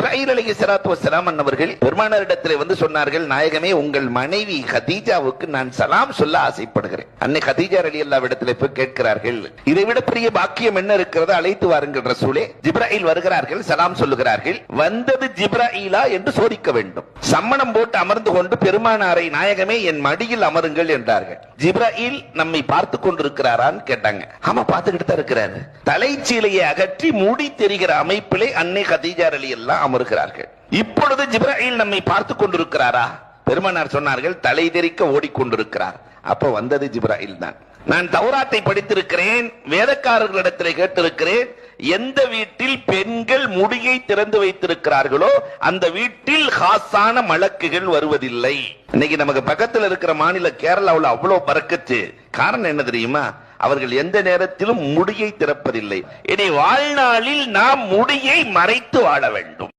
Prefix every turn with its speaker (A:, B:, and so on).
A: ஜிப்ராயில் அலைஹிஸ்ஸலாத்து வஸ்ஸலாம் அன்னவர்கள் பெருமானாரிடத்தில் வந்து சொன்னார்கள், நாயகமே, உங்கள் மனைவி கதீஜாவுக்கு நான் சலாம் சொல்ல ஆசைப்படுகிறேன். அன்னை கதீஜா ரலியல்லாஹு இடத்திலே போய் கேட்கிறார்கள், இதைவிட பெரிய பாக்கியம் என்ன இருக்கிறது, அழைத்து வாருங்கள் ரசூலே. ஜிப்ராயில் வருகிறார்கள், சலாம் சொல்லுகிறார்கள். வந்தது ஜிப்ராயிலா என்று சோதிக்க வேண்டும். சம்மணம் போட்டு அமர்ந்து கொண்டு பெருமானாரை, நாயகமே என் மடியில் அமருங்கள் என்றார்கள். ஜிப்ராயில் நம்மை பார்த்து கொண்டிருக்கிறாரான்னு கேட்டாங்க. ஆமா, பார்த்துக்கிட்டு தான் இருக்கிறாரு. தலைச்சீலையை அகற்றி மூடி தெரிகிற அமைப்பிலே அன்னை கதீஜா ரலியல்லாஹு அமருகிறார்கள். இப்பொழுது ஜிப்ராயில் நம்மை பார்த்து கொண்டிருக்கிறாரா? பெருமானார் சொன்னார்கள், தலை தெறிக்க ஓடிக்கொண்டிருக்கிறார். அப்ப வந்தது ஜிப்ராயில் தான். நான் தௌராத்தை படித்திருக்கிறேன், வேதக்காரர்களிடத்தில் கேட்டிருக்கிறேன், எந்த வீட்டில் பெண்கள் முடியை திறந்து வைத்திருக்கிறார்களோ அந்த வீட்டில் காசான மலக்குகள் வருவதில்லை. இன்னைக்கு நமக்கு பக்கத்தில் இருக்கிற மாநில கேரளாவில் அவ்வளவு பறக்கத்து. காரணம் என்ன தெரியுமா? அவர்கள் எந்த நேரத்திலும் முடியை திறப்பதில்லை. இனி வாழ்நாளில் நாம் முடியை மறைத்து வாழ வேண்டும்.